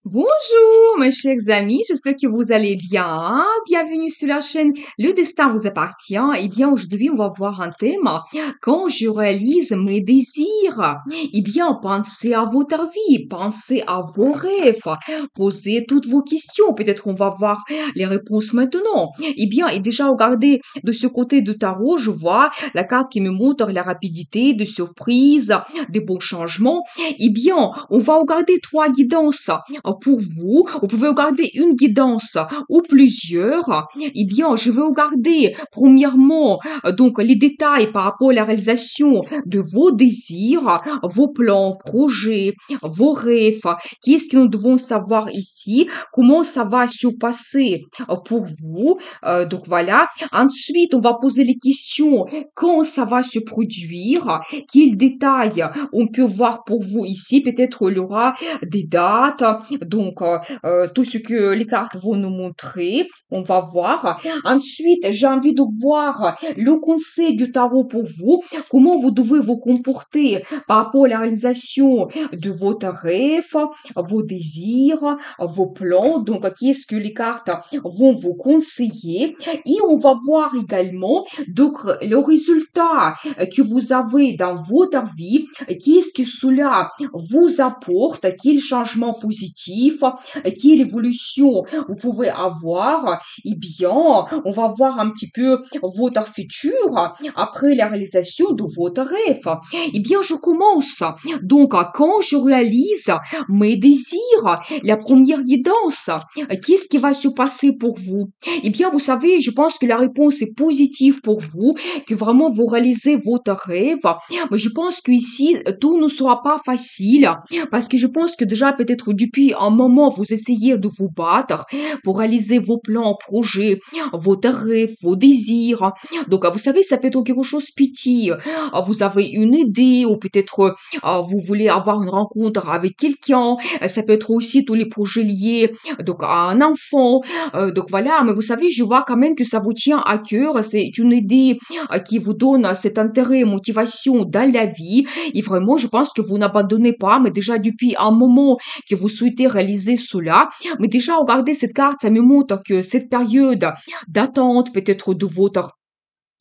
Bonjour, mes chers amis, j'espère que vous allez bien. Bienvenue sur la chaîne Le Destin vous appartient. Eh bien, aujourd'hui, on va voir un thème. Quand je réalise mes désirs, eh bien, pensez à votre vie, pensez à vos rêves, posez toutes vos questions. Peut-être on va voir les réponses maintenant. Eh bien, et déjà, regardez de ce côté du tarot, je vois la carte qui me montre la rapidité, de surprise, des bons changements. Eh bien, on va regarder trois guidances pour vous. Vous pouvez regarder une guidance ou plusieurs. Eh bien, je vais regarder premièrement donc les détails par rapport à la réalisation de vos désirs, vos plans, projets, vos rêves. Qu'est-ce que nous devons savoir ici? Comment ça va se passer pour vous? Donc voilà. Ensuite, on va poser les questions. Quand ça va se produire? Quels détails on peut voir pour vous ici? Peut-être il y aura des dates, donc tout ce que les cartes vont nous montrer, on va voir. Ensuite, j'ai envie de voir le conseil du tarot pour vous, comment vous devez vous comporter par rapport à la réalisation de votre rêve, vos désirs, vos plans. Donc, qu'est-ce que les cartes vont vous conseiller? Et on va voir également donc le résultat que vous avez dans votre vie, qu'est-ce que cela vous apporte, quel changement positif, quelle évolution vous pouvez avoir. Eh bien, on va voir un petit peu votre futur après la réalisation de votre rêve. Eh bien, je commence. Donc, quand je réalise mes désirs, la première guidance, qu'est-ce qui va se passer pour vous? Eh bien, vous savez, je pense que la réponse est positive pour vous, que vraiment vous réalisez votre rêve. Mais je pense qu'ici, tout ne sera pas facile parce que je pense que déjà peut-être depuis un moment, vous essayez de vous battre pour réaliser vos plans, projets, vos rêves, vos désirs. Donc, vous savez, ça peut être quelque chose petit. Vous avez une idée ou peut-être vous voulez avoir une rencontre avec quelqu'un. Ça peut être aussi tous les projets liés donc à un enfant. Donc voilà, mais vous savez, je vois quand même que ça vous tient à cœur. C'est une idée qui vous donne cet intérêt et motivation dans la vie. Et vraiment, je pense que vous n'abandonnez pas, mais déjà depuis un moment que vous souhaitez réaliser cela. Mais déjà, regardez cette carte, ça me montre que cette période d'attente, peut-être de votre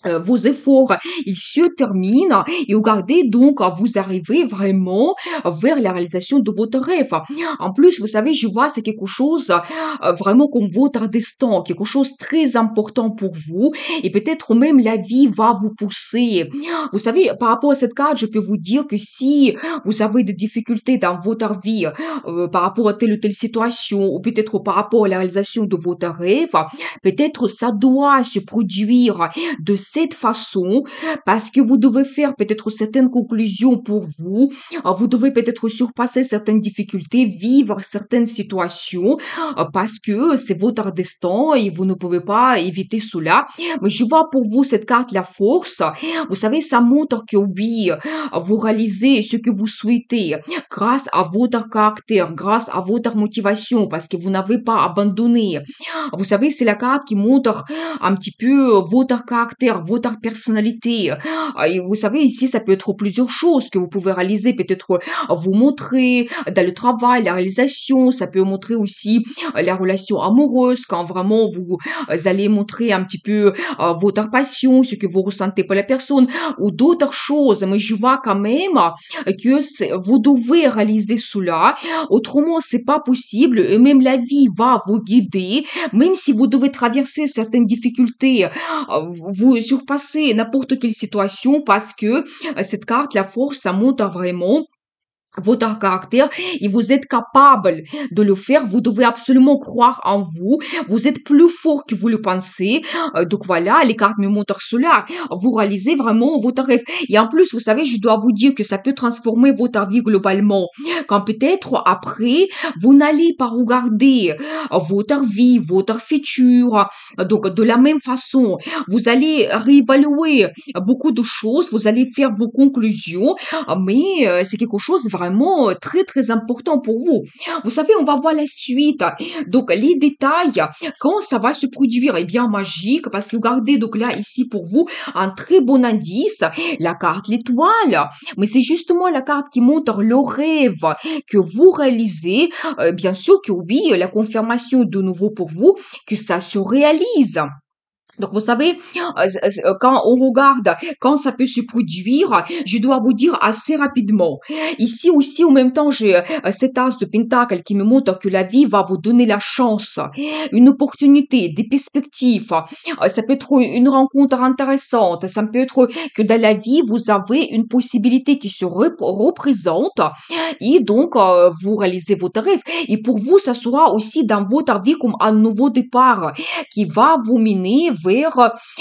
vos efforts, ils se terminent et regardez donc, vous arrivez vraiment vers la réalisation de votre rêve. En plus, vous savez, je vois, c'est quelque chose vraiment comme votre destin, quelque chose très important pour vous et peut-être même la vie va vous pousser. Vous savez, par rapport à cette carte, je peux vous dire que si vous avez des difficultés dans votre vie par rapport à telle ou telle situation ou peut-être par rapport à la réalisation de votre rêve, peut-être ça doit se produire de cette façon parce que vous devez faire peut-être certaines conclusions pour vous. Vous devez peut-être surpasser certaines difficultés, vivre certaines situations parce que c'est votre destin et vous ne pouvez pas éviter cela. Mais je vois pour vous cette carte, la force. Vous savez, ça montre que oui, vous réalisez ce que vous souhaitez grâce à votre caractère, grâce à votre motivation parce que vous n'avez pas abandonné. Vous savez, c'est la carte qui montre un petit peu votre caractère, votre personnalité. Et vous savez, ici, ça peut être plusieurs choses que vous pouvez réaliser. Peut-être vous montrer dans le travail, la réalisation. Ça peut montrer aussi la relation amoureuse quand vraiment vous allez montrer un petit peu votre passion, ce que vous ressentez pour la personne ou d'autres choses. Mais je vois quand même que vous devez réaliser cela. Autrement, c'est pas possible et même la vie va vous guider même si vous devez traverser certaines difficultés, vous surpassez n'importe quelle situation parce que cette carte, la force, ça montre vraiment votre caractère et vous êtes capable de le faire. Vous devez absolument croire en vous. Vous êtes plus fort que vous le pensez. Donc voilà, les cartes me montrent cela. Vous réalisez vraiment votre rêve. Et en plus, vous savez, je dois vous dire que ça peut transformer votre vie globalement. Quand peut-être après, vous n'allez pas regarder votre vie, votre futur. Donc de la même façon, vous allez réévaluer beaucoup de choses. Vous allez faire vos conclusions. Mais c'est quelque chose vraiment vraiment très, très important pour vous. Vous savez, on va voir la suite. Donc, les détails, quand ça va se produire, eh bien, magique, parce que regardez, donc là, ici, pour vous, un très bon indice, la carte l'étoile. Mais c'est justement la carte qui montre le rêve que vous réalisez. Bien sûr que oui, la confirmation de nouveau pour vous que ça se réalise. Donc, vous savez, quand on regarde, quand ça peut se produire, je dois vous dire assez rapidement. Ici aussi, en même temps, j'ai cet as de pentacle qui me montre que la vie va vous donner la chance, une opportunité, des perspectives. Ça peut être une rencontre intéressante. Ça peut être que dans la vie, vous avez une possibilité qui se représente et donc vous réalisez votre rêve. Et pour vous, ça sera aussi dans votre vie comme un nouveau départ qui va vous mener vers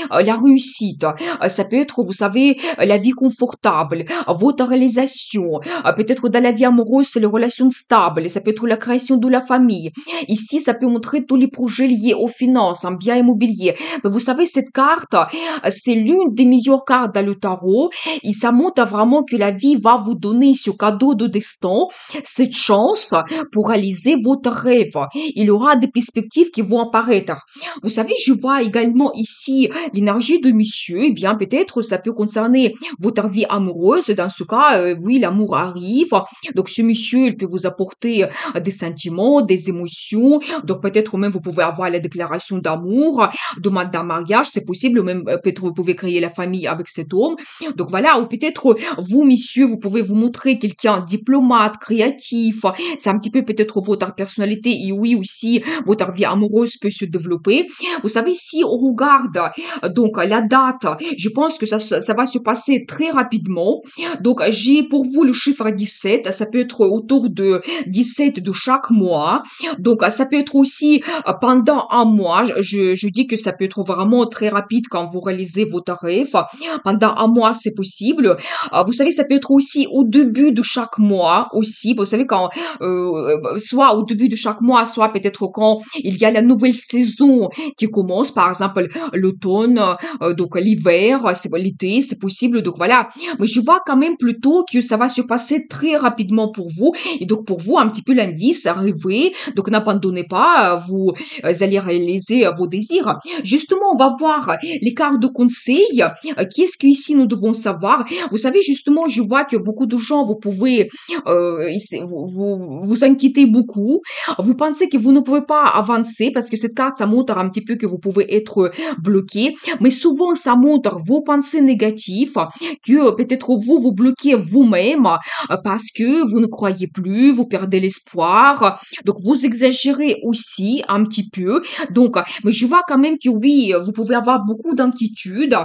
la réussite. Ça peut être, vous savez, la vie confortable, votre réalisation. Peut-être dans la vie amoureuse, c'est les relations stables. Ça peut être la création de la famille. Ici, ça peut montrer tous les projets liés aux finances, en bien immobilier. Mais vous savez, cette carte, c'est l'une des meilleures cartes dans le tarot. Et ça montre vraiment que la vie va vous donner ce cadeau de destin, cette chance pour réaliser votre rêve. Il y aura des perspectives qui vont apparaître. Vous savez, je vois également ici l'énergie de monsieur. Eh bien, peut-être ça peut concerner votre vie amoureuse. Dans ce cas, oui, l'amour arrive. Donc, ce monsieur, il peut vous apporter des sentiments, des émotions. Donc, peut-être même vous pouvez avoir la déclaration d'amour, demande d'un mariage, c'est possible. Même peut-être vous pouvez créer la famille avec cet homme. Donc, voilà. Ou peut-être vous, monsieur, vous pouvez vous montrer quelqu'un diplomate, créatif. C'est un petit peu peut-être votre personnalité. Et oui, aussi, votre vie amoureuse peut se développer. Vous savez, si on regarde donc la date, je pense que ça va se passer très rapidement. Donc, j'ai pour vous le chiffre 17. Ça peut être autour de 17 de chaque mois. Donc, ça peut être aussi pendant un mois. Je dis que ça peut être vraiment très rapide quand vous réalisez votre rêve. Pendant un mois, c'est possible. Vous savez, ça peut être aussi au début de chaque mois aussi. Vous savez, quand soit au début de chaque mois, soit peut-être quand il y a la nouvelle saison qui commence, par exemple l'automne, donc l'hiver, c'est l'été, c'est possible. Donc voilà. Mais je vois quand même plutôt que ça va se passer très rapidement pour vous. Et donc pour vous, un petit peu l'indice, rêvez. Donc n'abandonnez pas, vous allez réaliser vos désirs. Justement, on va voir les cartes de conseil. Qu'est-ce qu'ici nous devons savoir? Vous savez, justement, je vois que beaucoup de gens, vous pouvez vous inquiéter beaucoup. Vous pensez que vous ne pouvez pas avancer parce que cette carte, ça montre un petit peu que vous pouvez être bloqué. Mais souvent, ça montre vos pensées négatives, que peut-être vous bloquez vous-même parce que vous ne croyez plus, vous perdez l'espoir. Donc, vous exagérez aussi un petit peu. Donc, mais je vois quand même que oui, vous pouvez avoir beaucoup d'inquiétude.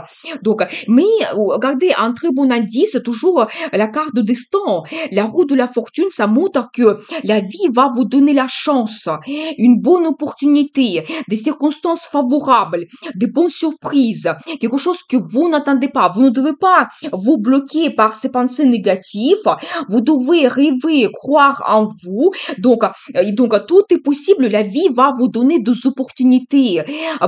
Donc, mais regardez, un très bon indice, toujours la carte de destin. La roue de la fortune, ça montre que la vie va vous donner la chance, une bonne opportunité, des circonstances favorables, des bonnes surprises, quelque chose que vous n'attendez pas. Vous ne devez pas vous bloquer par ces pensées négatives. Vous devez rêver, croire en vous. Donc tout est possible. La vie va vous donner des opportunités,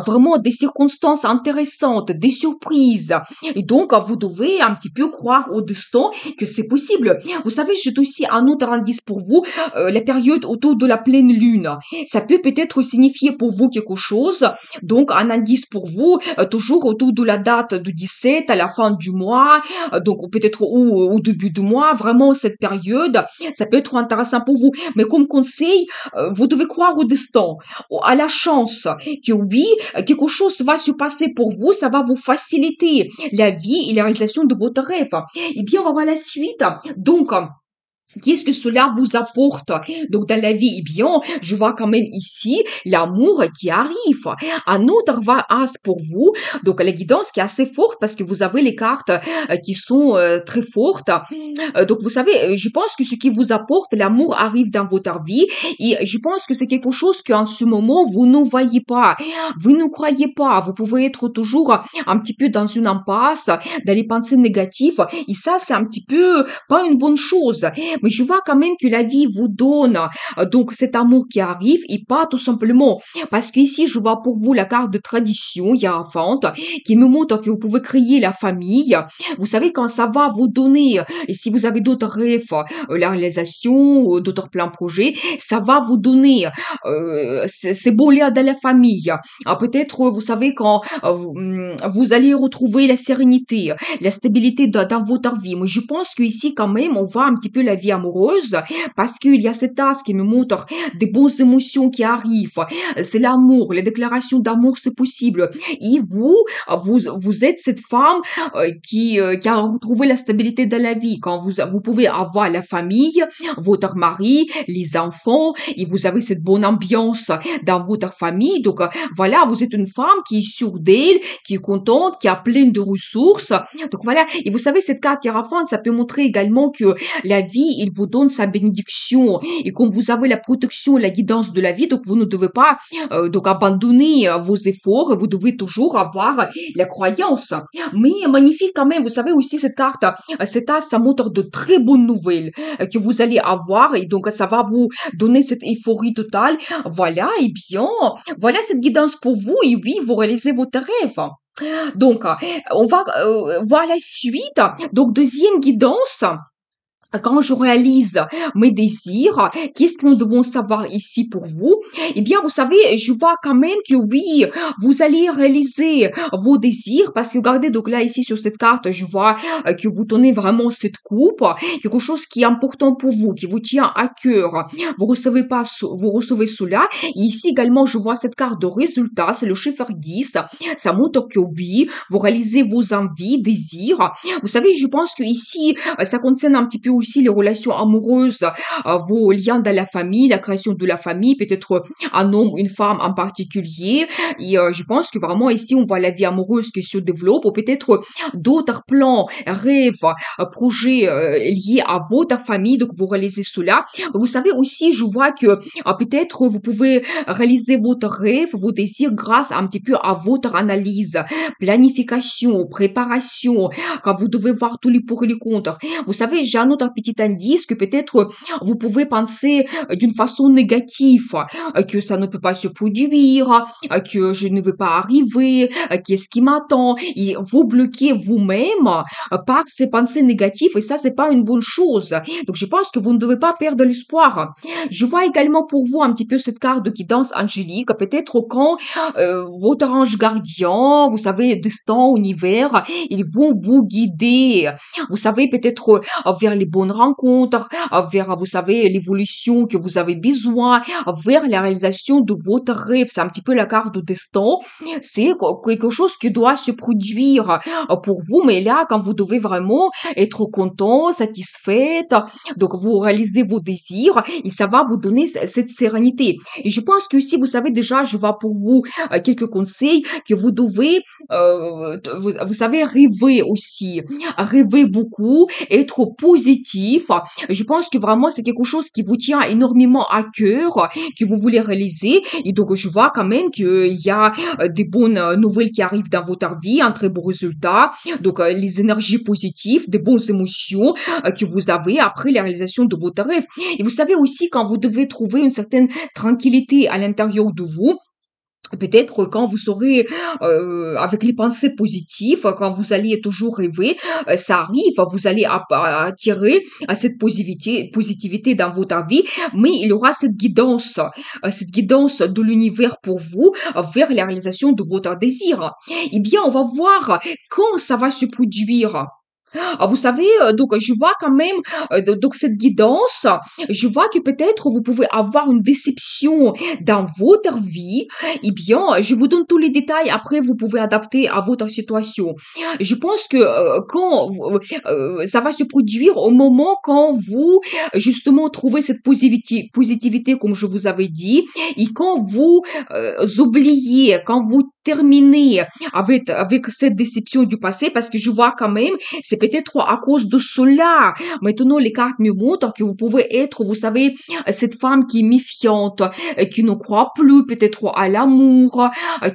vraiment des circonstances intéressantes, des surprises. Et donc, vous devez un petit peu croire au destin que c'est possible. Vous savez, j'ai aussi un autre indice pour vous, la période autour de la pleine lune. Ça peut peut-être signifier pour vous quelque chose. Donc, un indice pour vous, toujours autour de la date du 17 à la fin du mois, donc peut-être au début du mois, vraiment cette période, ça peut être intéressant pour vous. Mais comme conseil, vous devez croire au destin, à la chance, que oui, quelque chose va se passer pour vous, ça va vous faciliter la vie et la réalisation de votre rêve. Eh bien, on va voir la suite. Donc, qu'est-ce que cela vous apporte? Donc, dans la vie, eh bien, je vois quand même ici l'amour qui arrive. Un autre as pour vous. Donc, la guidance qui est assez forte parce que vous avez les cartes qui sont très fortes. Donc, vous savez, je pense que ce qui vous apporte, l'amour arrive dans votre vie et je pense que c'est quelque chose qu'en ce moment, vous ne voyez pas. Vous ne croyez pas. Vous pouvez être toujours un petit peu dans une impasse, dans les pensées négatives et ça, c'est un petit peu pas une bonne chose. mais je vois quand même que la vie vous donne donc cet amour qui arrive et pas tout simplement parce qu'ici je vois pour vous la carte de tradition Hiérophante qui me montre que vous pouvez créer la famille. Vous savez quand ça va vous donner et si vous avez d'autres rêves, la réalisation, d'autres plans projets, ça va vous donner ces beaux liens dans la famille. Peut-être vous savez quand vous allez retrouver la sérénité, la stabilité dans votre vie. Mais je pense qu'ici, quand même, on voit un petit peu la vie amoureuse parce qu'il y a cet as qui nous montre des bonnes émotions qui arrivent. C'est l'amour, les déclarations d'amour, c'est possible. Et vous êtes cette femme qui a retrouvé la stabilité de la vie. Quand vous pouvez avoir la famille, votre mari, les enfants, et vous avez cette bonne ambiance dans votre famille. Donc, voilà, vous êtes une femme qui est sûre d'elle, qui est contente, qui a plein de ressources. Donc voilà, et vous savez, cette carte Hiérophante, ça peut montrer également que la vie, il vous donne sa bénédiction. Et comme vous avez la protection, la guidance de la vie, donc vous ne devez pas donc abandonner vos efforts, vous devez toujours avoir la croyance. Mais magnifique quand même, vous savez aussi cette carte, cet as, ça montre de très bonnes nouvelles que vous allez avoir et donc ça va vous donner cette euphorie totale. Voilà, et bien, voilà cette guidance pour vous et oui, vous réalisez votre rêve. Donc, on va voir la suite. Donc, deuxième guidance. Quand je réalise mes désirs, qu'est-ce que nous devons savoir ici pour vous? Eh bien, vous savez, je vois quand même que oui, vous allez réaliser vos désirs parce que regardez, donc là, ici, sur cette carte, je vois que vous tenez vraiment cette coupe, quelque chose qui est important pour vous, qui vous tient à cœur. Vous recevez cela. Et ici également, je vois cette carte de résultat, c'est le chiffre 10. Ça montre que oui, vous réalisez vos envies, désirs. Vous savez, je pense que ici, ça concerne un petit peu aussi les relations amoureuses, vos liens dans la famille, la création de la famille, peut-être un homme, une femme en particulier. Et je pense que vraiment ici, on voit la vie amoureuse qui se développe, ou peut-être d'autres plans, rêves, projets liés à votre famille, donc vous réalisez cela. Vous savez aussi, je vois que peut-être vous pouvez réaliser votre rêve, vos désirs grâce un petit peu à votre analyse, planification, préparation, quand vous devez voir tous les pour et les contre. Vous savez, j'ai un autre petit indice que peut-être vous pouvez penser d'une façon négative, que ça ne peut pas se produire, que je ne vais pas arriver, qu'est-ce qui m'attend. Et vous bloquez vous-même par ces pensées négatives et ça, c'est pas une bonne chose. Donc, je pense que vous ne devez pas perdre l'espoir. Je vois également pour vous un petit peu cette carte de guidance angélique. Peut-être quand votre ange gardien, vous savez, destin, univers, ils vont vous guider. Vous savez, peut-être vers les bonnes rencontres, vers, vous savez, l'évolution que vous avez besoin, vers la réalisation de votre rêve. C'est un petit peu la carte de destin. C'est quelque chose qui doit se produire pour vous, mais là, quand vous devez vraiment être content, satisfaite, donc vous réalisez vos désirs et ça va vous donner cette sérénité. Et je pense que si vous savez déjà, je vois pour vous quelques conseils que vous devez, vous savez, rêver aussi, rêver beaucoup, être positif. Je pense que vraiment c'est quelque chose qui vous tient énormément à cœur, que vous voulez réaliser. Et donc je vois quand même qu'il y a des bonnes nouvelles qui arrivent dans votre vie, un très beau résultat. Donc les énergies positives, des bonnes émotions que vous avez après la réalisation de votre rêve. Et vous savez aussi quand vous devez trouver une certaine tranquillité à l'intérieur de vous. Peut-être quand vous serez avec les pensées positives, quand vous allez toujours rêver, ça arrive, vous allez attirer à cette positivité dans votre vie, mais il y aura cette guidance de l'univers pour vous vers la réalisation de votre désir. Eh bien, on va voir quand ça va se produire. Vous savez, donc je vois quand même donc cette guidance, je vois que peut-être vous pouvez avoir une déception dans votre vie. Eh bien, je vous donne tous les détails. Après, vous pouvez adapter à votre situation. Je pense que quand ça va se produire au moment quand vous justement trouvez cette positivité, comme je vous avais dit, et quand vous oubliez, quand vous terminez avec cette déception du passé, parce que je vois quand même, c'est peut-être à cause de cela, maintenant les cartes me montrent que vous pouvez être, vous savez, cette femme qui est méfiante, qui ne croit plus peut-être à l'amour,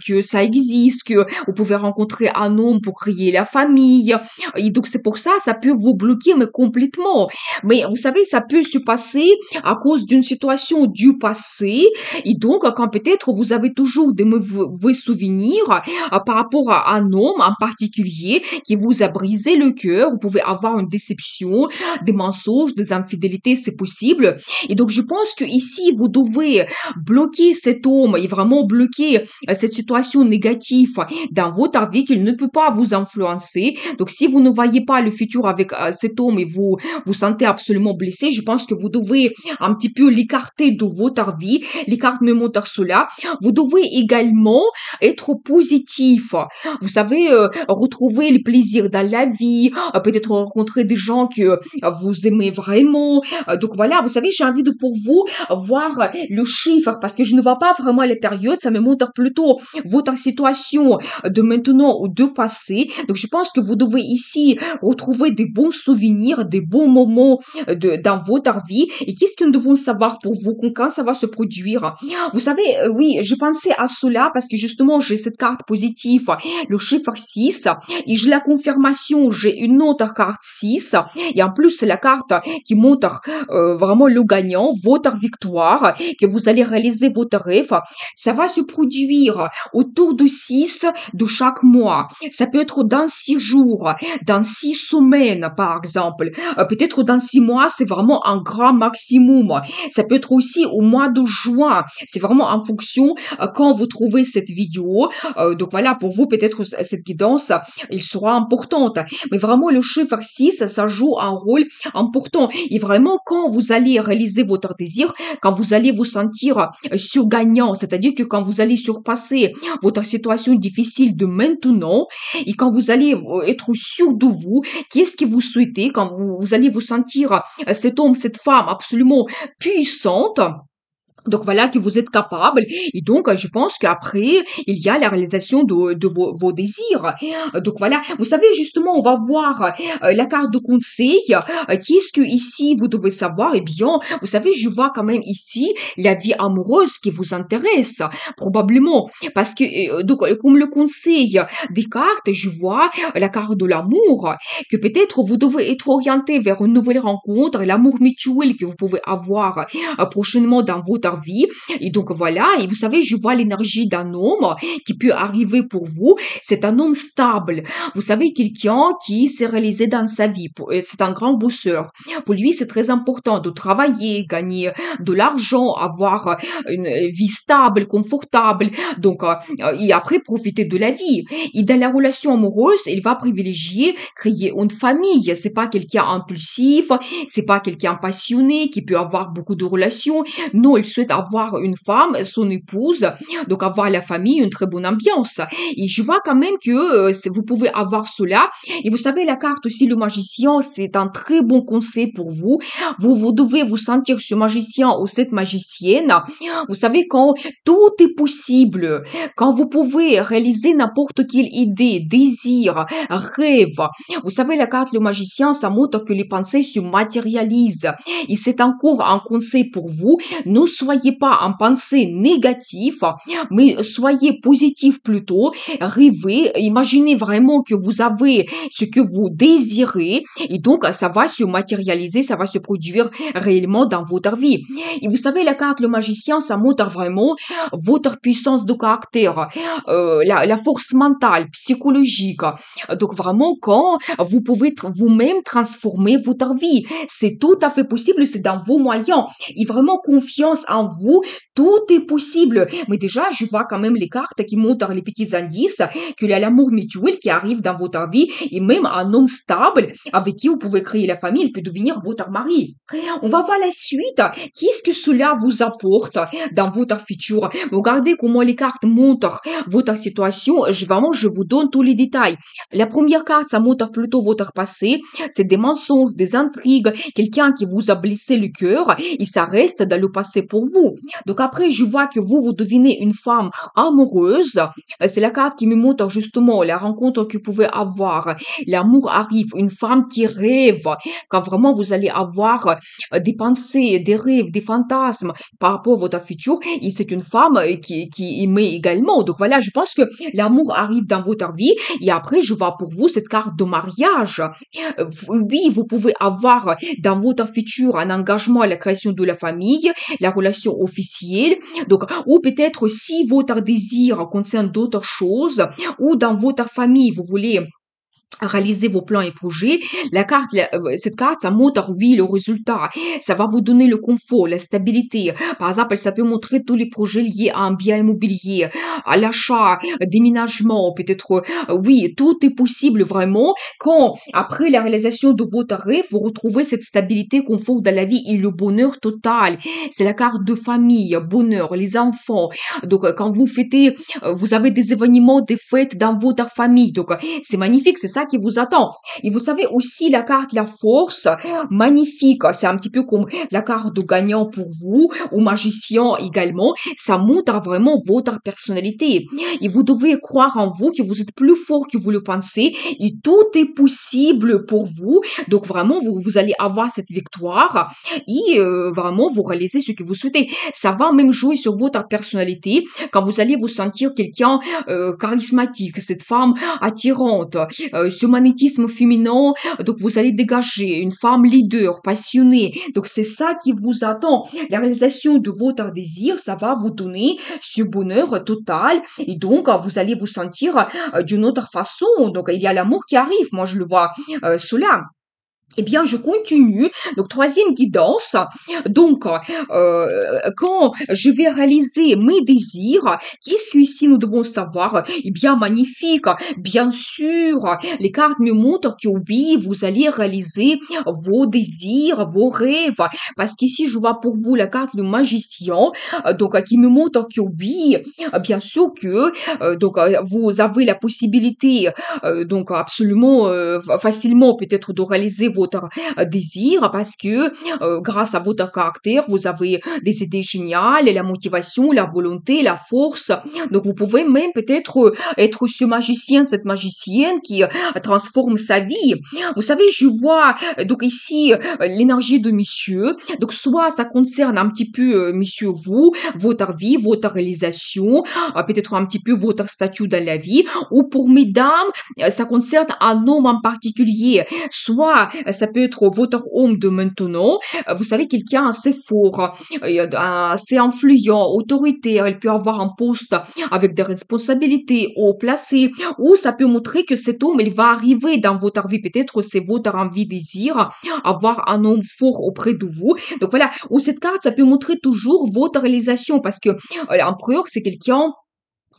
que ça existe, que vous pouvez rencontrer un homme pour créer la famille. Et donc c'est pour ça, ça peut vous bloquer mais complètement. Mais vous savez, ça peut se passer à cause d'une situation du passé. Et donc, quand peut-être vous avez toujours des mauvais souvenirs par rapport à un homme en particulier qui vous a brisé le cœur, vous pouvez avoir une déception, des mensonges, des infidélités, c'est possible. Et donc, je pense que ici, vous devez bloquer cet homme et vraiment bloquer cette situation négative dans votre vie qu'il ne peut pas vous influencer. Donc, si vous ne voyez pas le futur avec cet homme et vous vous sentez absolument blessé, je pense que vous devez un petit peu l'écarter de votre vie. Les cartes me montrent cela. Vous devez également être positif. Vous savez, retrouver le plaisir dans la vie, peut-être rencontrer des gens que vous aimez vraiment. Donc voilà, vous savez, j'ai envie de pour vous voir le chiffre parce que je ne vois pas vraiment les périodes. Ça me montre plutôt votre situation de maintenant ou de passé. Donc je pense que vous devez ici retrouver des bons souvenirs, des bons moments dans votre vie. Et qu'est-ce que nous devons savoir pour vous quand ça va se produire? Vous savez, oui, je pensais à cela parce que justement, j'ai cette carte positive, le chiffre 6, et j'ai la confirmation, j'ai une autre carte 6, et en plus, c'est la carte qui montre vraiment le gagnant, votre victoire, que vous allez réaliser votre rêve. Ça va se produire autour de 6 de chaque mois. Ça peut être dans 6 jours, dans 6 semaines, par exemple. Peut-être dans 6 mois, c'est vraiment un grand maximum. Ça peut être aussi au mois de juin. C'est vraiment en fonction quand vous trouvez cette vidéo. Donc voilà, pour vous, peut-être cette guidance, il sera importante. Mais vraiment, le chiffre 6, ça joue un rôle important. Et vraiment, quand vous allez réaliser votre désir, quand vous allez vous sentir surgagnant, c'est-à-dire que quand vous allez surpasser votre situation difficile de maintenant, et quand vous allez être sûr de vous, qu'est-ce que vous souhaitez, quand vous allez vous sentir cet homme, cette femme absolument puissante, donc voilà que vous êtes capable et donc je pense qu'après il y a la réalisation de vos désirs. Donc voilà, vous savez justement on va voir la carte de conseil. Qu'est-ce que ici vous devez savoir? Eh bien, vous savez, je vois quand même ici la vie amoureuse qui vous intéresse probablement parce que donc comme le conseil des cartes, je vois la carte de l'amour que peut-être vous devez être orienté vers une nouvelle rencontre, l'amour mutuel que vous pouvez avoir prochainement dans votre vie. Et donc voilà, et vous savez, je vois l'énergie d'un homme qui peut arriver pour vous. C'est un homme stable. Vous savez, quelqu'un qui s'est réalisé dans sa vie. C'est un grand bosseur. Pour lui, c'est très important de travailler, gagner de l'argent, avoir une vie stable, confortable. Donc, et après, profiter de la vie. Et dans la relation amoureuse, il va privilégier créer une famille. C'est pas quelqu'un impulsif, c'est pas quelqu'un passionné qui peut avoir beaucoup de relations. Non, il souhaite avoir une femme, son épouse, donc avoir la famille, une très bonne ambiance. Et je vois quand même que vous pouvez avoir cela. Et vous savez, la carte aussi, le magicien, c'est un très bon conseil pour vous. Vous devez vous sentir ce magicien ou cette magicienne. Vous savez, quand tout est possible, quand vous pouvez réaliser n'importe quelle idée, désir, rêve. Vous savez, la carte, le magicien, ça montre que les pensées se matérialisent. Et c'est encore un conseil pour vous. Ne soyez pas en pensée négative, mais soyez positif plutôt. Rêvez, imaginez vraiment que vous avez ce que vous désirez et donc ça va se matérialiser, ça va se produire réellement dans votre vie. Et vous savez, la carte le magicien, ça montre vraiment votre puissance de caractère, la force mentale, psychologique. Donc vraiment, quand vous pouvez vous-même transformer votre vie, c'est tout à fait possible, c'est dans vos moyens. Et vraiment confiance en vous, tout est possible. Mais déjà, je vois quand même les cartes qui montrent les petits indices qu'il y a l'amour mutuel qui arrive dans votre vie et même un homme stable avec qui vous pouvez créer la famille, il peut devenir votre mari. On va voir la suite. Qu'est-ce que cela vous apporte dans votre futur? Regardez comment les cartes montrent votre situation. Je vous donne tous les détails. La première carte, ça montre plutôt votre passé. C'est des mensonges, des intrigues, quelqu'un qui vous a blessé le cœur et ça reste dans le passé pour vous. Donc après, je vois que vous devenez une femme amoureuse. C'est la carte qui me montre justement la rencontre que vous pouvez avoir. L'amour arrive, une femme qui rêve, quand vraiment vous allez avoir des pensées, des rêves, des fantasmes par rapport à votre futur. Et c'est une femme qui aimait également. Donc voilà, je pense que l'amour arrive dans votre vie. Et après, je vois pour vous cette carte de mariage. Oui, vous pouvez avoir dans votre futur un engagement à la création de la famille, la relation officielle. Donc, ou peut-être si votre désir concerne d'autres choses, ou dans votre famille, vous voulez réaliser vos plans et projets. Cette carte, ça montre, oui, le résultat. Ça va vous donner le confort, la stabilité. Par exemple, ça peut montrer tous les projets liés à un bien immobilier, à l'achat, déménagement, peut-être, oui, tout est possible vraiment quand, après la réalisation de votre rêve, vous retrouvez cette stabilité, confort dans la vie et le bonheur total. C'est la carte de famille, bonheur, les enfants. Donc, quand vous fêtez, vous avez des événements, des fêtes dans votre famille. Donc, c'est magnifique, c'est ça qui vous attend. Et vous savez aussi la carte la force, magnifique. C'est un petit peu comme la carte de gagnant pour vous, ou magicien également. Ça montre vraiment votre personnalité. Et vous devez croire en vous, que vous êtes plus fort que vous le pensez, et tout est possible pour vous. Donc vraiment, vous allez avoir cette victoire, et vraiment, vous réalisez ce que vous souhaitez. Ça va même jouer sur votre personnalité, quand vous allez vous sentir quelqu'un charismatique, cette femme attirante, ce magnétisme féminin, donc vous allez dégager une femme leader, passionnée. Donc c'est ça qui vous attend. La réalisation de votre désir, ça va vous donner ce bonheur total, et donc vous allez vous sentir d'une autre façon. Donc il y a l'amour qui arrive, moi je le vois cela. Eh bien, je continue. Donc, troisième guidance. Donc, quand je vais réaliser mes désirs, qu'est-ce que ici nous devons savoir? Eh bien, magnifique. Bien sûr, les cartes me montrent que oui, vous allez réaliser vos désirs, vos rêves. Parce qu'ici, je vois pour vous la carte du magicien, donc, qui me montre que oui, bien sûr que, vous avez la possibilité, donc, absolument facilement peut-être de réaliser votre désir, parce que grâce à votre caractère, vous avez des idées géniales, la motivation, la volonté, la force. Donc vous pouvez même peut-être être ce magicien, cette magicienne qui transforme sa vie. Vous savez, je vois donc ici l'énergie de monsieur. Donc soit ça concerne un petit peu monsieur vous, votre vie, votre réalisation, peut-être un petit peu votre statut dans la vie, ou pour mesdames, ça concerne un homme en particulier. Soit ça peut être votre homme de maintenant, vous savez, quelqu'un assez fort, assez influent, autoritaire, il peut avoir un poste avec des responsabilités haut placé, ou ça peut montrer que cet homme, il va arriver dans votre vie, peut-être c'est votre envie, désir, avoir un homme fort auprès de vous. Donc voilà, ou cette carte, ça peut montrer toujours votre réalisation, parce que l'empereur, c'est quelqu'un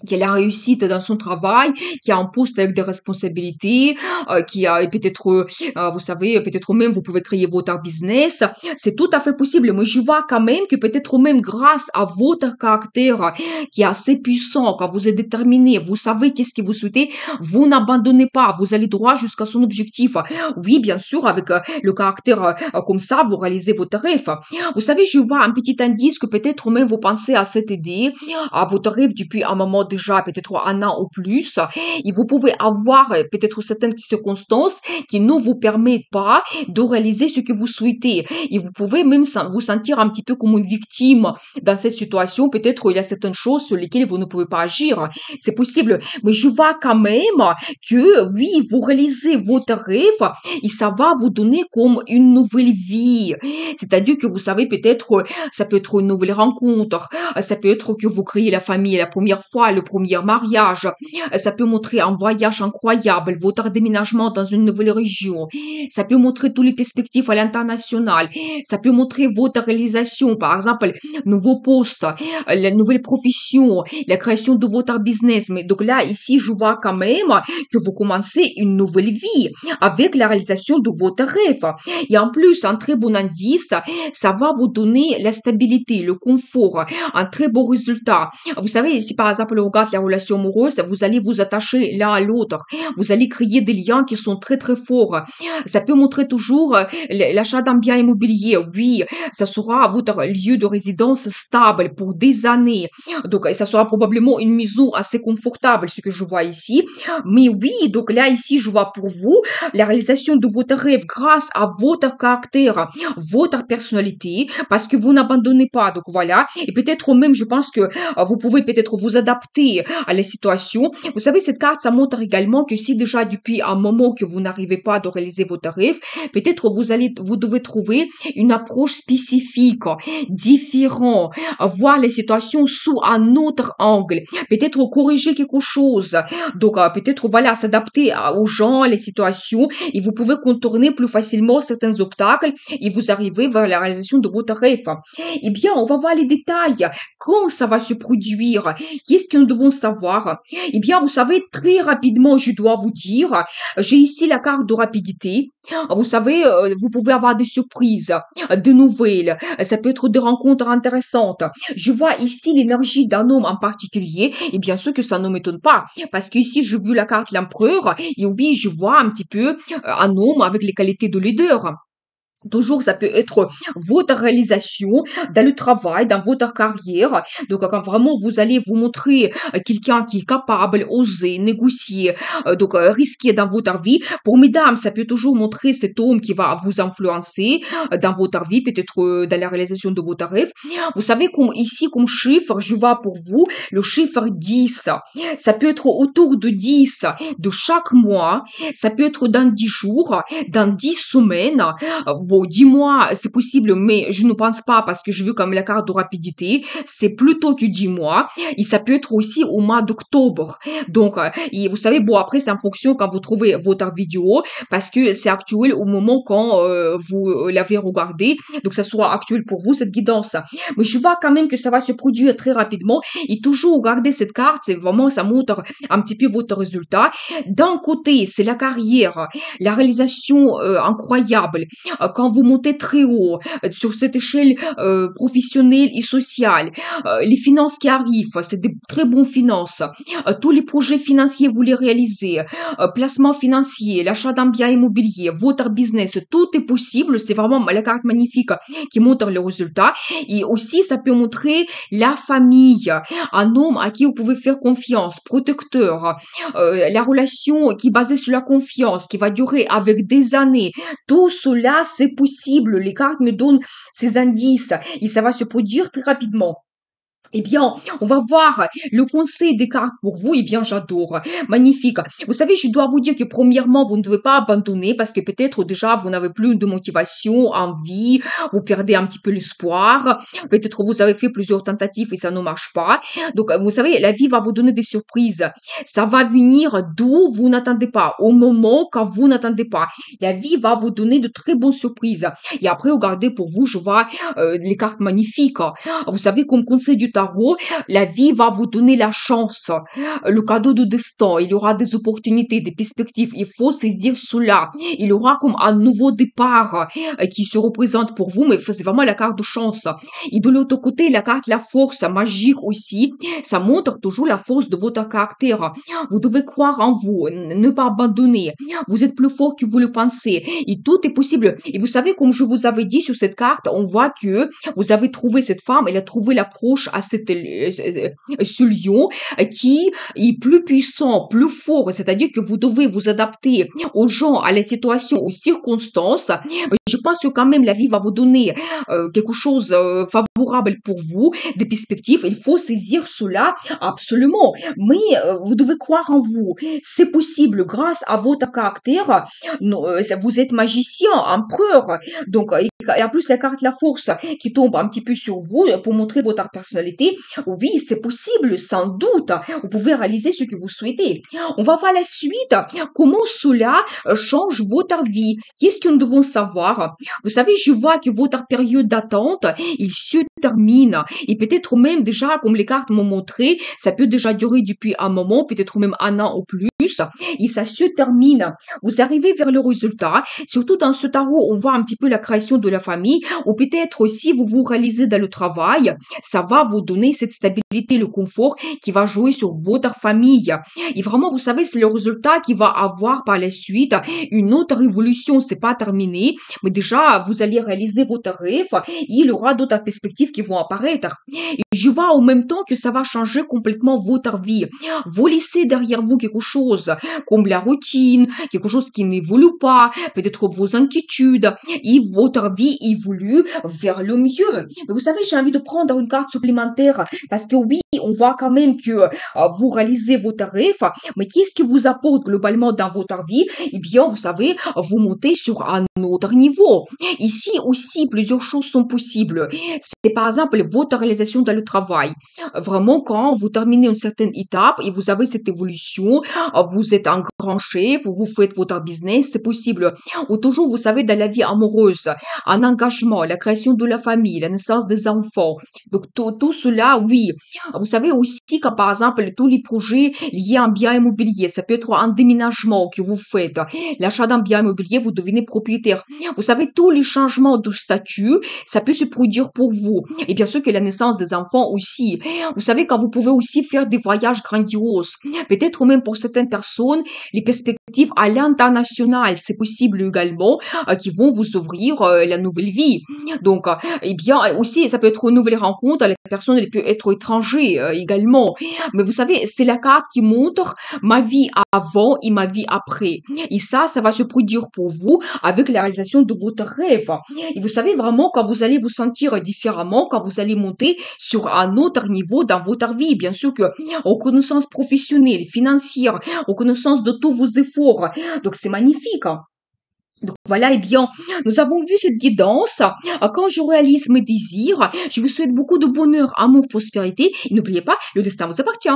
qui a la réussite dans son travail, qui a un poste avec des responsabilités, qui a peut-être, vous savez, peut-être même vous pouvez créer votre business. C'est tout à fait possible. Mais je vois quand même que peut-être même grâce à votre caractère qui est assez puissant, quand vous êtes déterminé, vous savez qu'est-ce que vous souhaitez, vous n'abandonnez pas, vous allez droit jusqu'à son objectif. Oui, bien sûr, avec le caractère comme ça, vous réalisez votre rêve. Vous savez, je vois un petit indice que peut-être même vous pensez à cette idée, à votre rêve depuis un moment déjà, peut-être un an ou plus, et vous pouvez avoir peut-être certaines circonstances qui ne vous permettent pas de réaliser ce que vous souhaitez. Et vous pouvez même vous sentir un petit peu comme une victime dans cette situation. Peut-être il y a certaines choses sur lesquelles vous ne pouvez pas agir. C'est possible. Mais je vois quand même que oui, vous réalisez votre rêve et ça va vous donner comme une nouvelle vie. C'est-à-dire que vous savez, peut-être, ça peut être une nouvelle rencontre, ça peut être que vous créez la famille la première fois, le premier mariage, ça peut montrer un voyage incroyable, votre déménagement dans une nouvelle région, ça peut montrer toutes les perspectives à l'international, ça peut montrer votre réalisation, par exemple, nouveau poste, la nouvelle profession, la création de votre business. Mais donc là, ici, je vois quand même que vous commencez une nouvelle vie avec la réalisation de votre rêve. Et en plus, un très bon indice, ça va vous donner la stabilité, le confort, un très beau résultat. Vous savez, si par exemple, regarde la relation amoureuse, vous allez vous attacher l'un à l'autre. Vous allez créer des liens qui sont très très forts. Ça peut montrer toujours l'achat d'un bien immobilier. Oui, ça sera votre lieu de résidence stable pour des années. Donc, ça sera probablement une maison assez confortable, ce que je vois ici. Mais oui, donc là, ici, je vois pour vous la réalisation de votre rêve grâce à votre caractère, votre personnalité, parce que vous n'abandonnez pas. Donc voilà. Et peut-être même, je pense que vous pouvez peut-être vous adapter à la situation. Vous savez, cette carte, ça montre également que si déjà depuis un moment que vous n'arrivez pas à réaliser votre rêve, peut-être vous devez trouver une approche spécifique, différente, voir les situations sous un autre angle, peut-être corriger quelque chose. Donc, peut-être, voilà, s'adapter aux gens, les situations, et vous pouvez contourner plus facilement certains obstacles et vous arrivez vers la réalisation de votre rêve. Eh bien, on va voir les détails. Quand ça va se produire? Qu'est-ce que nous devons savoir? Eh bien, vous savez, très rapidement, je dois vous dire, j'ai ici la carte de rapidité. Vous savez, vous pouvez avoir des surprises, des nouvelles. Ça peut être des rencontres intéressantes. Je vois ici l'énergie d'un homme en particulier. Et bien sûr que ça ne m'étonne pas. Parce que ici, j'ai vu la carte l'empereur. Et oui, je vois un petit peu un homme avec les qualités de leader. Toujours, ça peut être votre réalisation dans le travail, dans votre carrière. Donc, quand vraiment vous allez vous montrer quelqu'un qui est capable, oser, négocier, risquer dans votre vie. Pour mesdames, ça peut toujours montrer cet homme qui va vous influencer dans votre vie, peut-être dans la réalisation de votre rêve. Vous savez, comme ici, comme chiffre, je vois pour vous le chiffre 10. Ça peut être autour de 10 de chaque mois. Ça peut être dans 10 jours, dans 10 semaines. Bon, dis-moi, c'est possible, mais je ne pense pas parce que je veux comme la carte de rapidité. C'est plutôt que 10 mois. Et ça peut être aussi au mois d'octobre. Donc, et vous savez, bon, après, c'est en fonction quand vous trouvez votre vidéo parce que c'est actuel au moment quand vous l'avez regardé. Donc, ça sera actuel pour vous, cette guidance. Mais je vois quand même que ça va se produire très rapidement. Et toujours regarder cette carte, c'est vraiment, ça montre un petit peu votre résultat. D'un côté, c'est la carrière, la réalisation incroyable. Quand vous montez très haut sur cette échelle professionnelle et sociale, les finances qui arrivent, c'est des très bons finances. Tous les projets financiers, vous les réalisez. Placement financier, l'achat d'un bien immobilier, votre business, tout est possible. C'est vraiment la carte magnifique qui montre le résultat. Et aussi, ça peut montrer la famille, un homme à qui vous pouvez faire confiance, protecteur, la relation qui est basée sur la confiance, qui va durer avec des années. Tout cela, c'est possible. Les cartes me donnent ces indices et ça va se produire très rapidement. Eh bien, on va voir le conseil des cartes pour vous. Eh bien, j'adore. Magnifique. Vous savez, je dois vous dire que premièrement, vous ne devez pas abandonner parce que peut-être déjà, vous n'avez plus de motivation, envie, vous perdez un petit peu l'espoir. Peut-être vous avez fait plusieurs tentatives et ça ne marche pas. Donc, vous savez, la vie va vous donner des surprises. Ça va venir d'où vous n'attendez pas, au moment quand vous n'attendez pas. La vie va vous donner de très bonnes surprises. Et après, regardez pour vous, je vois les cartes magnifiques. Vous savez, comme conseil du tarot, la vie va vous donner la chance, le cadeau de destin. Il y aura des opportunités, des perspectives. Il faut saisir cela. Il y aura comme un nouveau départ qui se représente pour vous, mais c'est vraiment la carte de chance. Et de l'autre côté, la carte la force magique aussi, ça montre toujours la force de votre caractère. Vous devez croire en vous, ne pas abandonner. Vous êtes plus fort que vous le pensez. Et tout est possible. Et vous savez, comme je vous avais dit sur cette carte, on voit que vous avez trouvé cette femme, elle a trouvé l'approche à ce lion qui est plus puissant, plus fort, c'est-à-dire que vous devez vous adapter aux gens, à la situation, aux circonstances. Je pense que quand même la vie va vous donner quelque chose favorable pour vous, des perspectives. Il faut saisir cela absolument. Mais vous devez croire en vous. C'est possible grâce à votre caractère. Vous êtes magicien, empereur. Donc, et en plus, la carte la force qui tombe un petit peu sur vous pour montrer votre personnalité. Oui, c'est possible, sans doute. Vous pouvez réaliser ce que vous souhaitez. On va voir la suite. Comment cela change votre vie? Qu'est-ce que nous devons savoir? Vous savez, je vois que votre période d'attente, il se termine. Et peut-être même déjà, comme les cartes m'ont montré, ça peut déjà durer depuis un moment, peut-être même un an ou plus. plus et ça se termine. Vous arrivez vers le résultat. Surtout dans ce tarot, on voit un petit peu la création de la famille ou peut-être aussi vous vous réalisez dans le travail. Ça va vous donner cette stabilité, le confort qui va jouer sur votre famille. Et vraiment, vous savez, c'est le résultat qui va avoir par la suite une autre révolution. C'est pas terminé, mais déjà, vous allez réaliser votre rêve et il y aura d'autres perspectives qui vont apparaître. Et je vois en même temps que ça va changer complètement votre vie. Vous laissez derrière vous quelque chose comme la routine, quelque chose qui n'évolue pas, peut-être vos inquiétudes, et votre vie évolue vers le mieux. Mais vous savez, j'ai envie de prendre une carte supplémentaire parce que oui, on voit quand même que vous réalisez votre rêve, mais qu'est-ce que vous apporte globalement dans votre vie? Eh bien, vous savez, vous montez sur un autre niveau. Ici aussi, plusieurs choses sont possibles. C'est par exemple votre réalisation dans le travail. Vraiment, quand vous terminez une certaine étape et vous avez cette évolution, vous êtes un grand chef, vous faites votre business, c'est possible. Ou toujours, vous savez, dans la vie amoureuse, un engagement, la création de la famille, la naissance des enfants. Donc, tout cela, oui. Vous savez aussi que, par exemple, tous les projets liés à un bien immobilier, ça peut être un déménagement que vous faites, l'achat d'un bien immobilier, vous devenez propriétaire. Vous savez, tous les changements de statut, ça peut se produire pour vous. Et bien sûr que la naissance des enfants aussi. Vous savez, quand vous pouvez aussi faire des voyages grandioses, peut-être même pour certaines personnes, les perspectives à l'international, c'est possible également, qui vont vous ouvrir la nouvelle vie. Donc, eh bien, aussi, ça peut être une nouvelle rencontre, la personne, elle peut être étranger également. Mais vous savez, c'est la carte qui montre ma vie avant et ma vie après. Et ça va se produire pour vous avec la réalisation de votre rêve. Et vous savez vraiment quand vous allez vous sentir différemment, quand vous allez monter sur un autre niveau dans votre vie. Bien sûr que reconnaissance professionnelle, financière, reconnaissance de tous vos efforts. Donc c'est magnifique. Donc voilà, eh bien, nous avons vu cette guidance. Quand je réalise mes désirs, je vous souhaite beaucoup de bonheur, amour, prospérité. Et n'oubliez pas, le destin vous appartient.